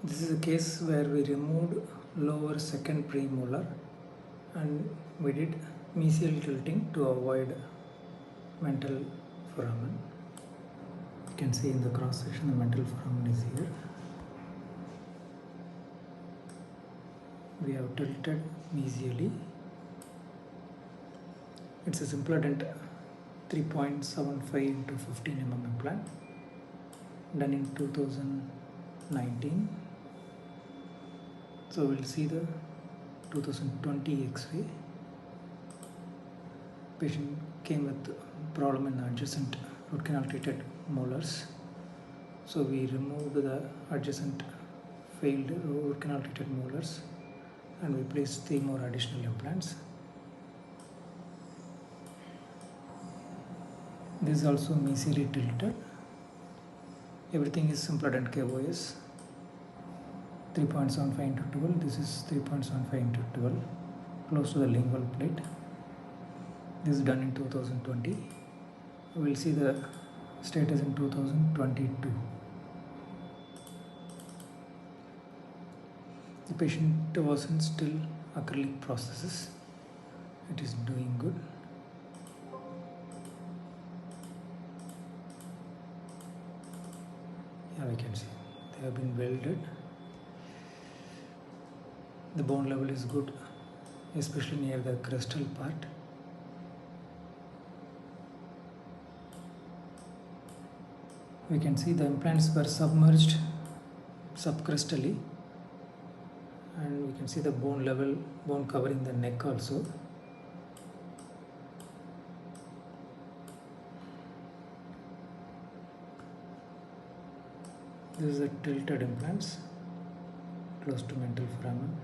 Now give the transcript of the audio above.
This is a case where we removed lower second premolar and we did mesial tilting to avoid mental foramen. You can see in the cross section the mental foramen is here. We have tilted mesially. It's a Simpladent 3.75 into 15 mm implant done in 2019. So we'll see the 2020 X-ray. Patient came with problem in the adjacent root canal treated molars. So we removed the adjacent failed root canal treated molars and we placed 3 more additional implants. This is also mesially tilted. Everything is Simpladent KOS. 3.75 into 12. This is 3.75 into 12, close to the lingual plate. This is done in 2020. We will see the status in 2022. The patient was in still acrylic prosthesis. It is doing good. Yeah, we can see they have been welded. The bone level is good, especially near the crestal part. We can see the implants were submerged subcrestally, and we can see the bone level, bone covering the neck also. This is the tilted implants close to mental foramen.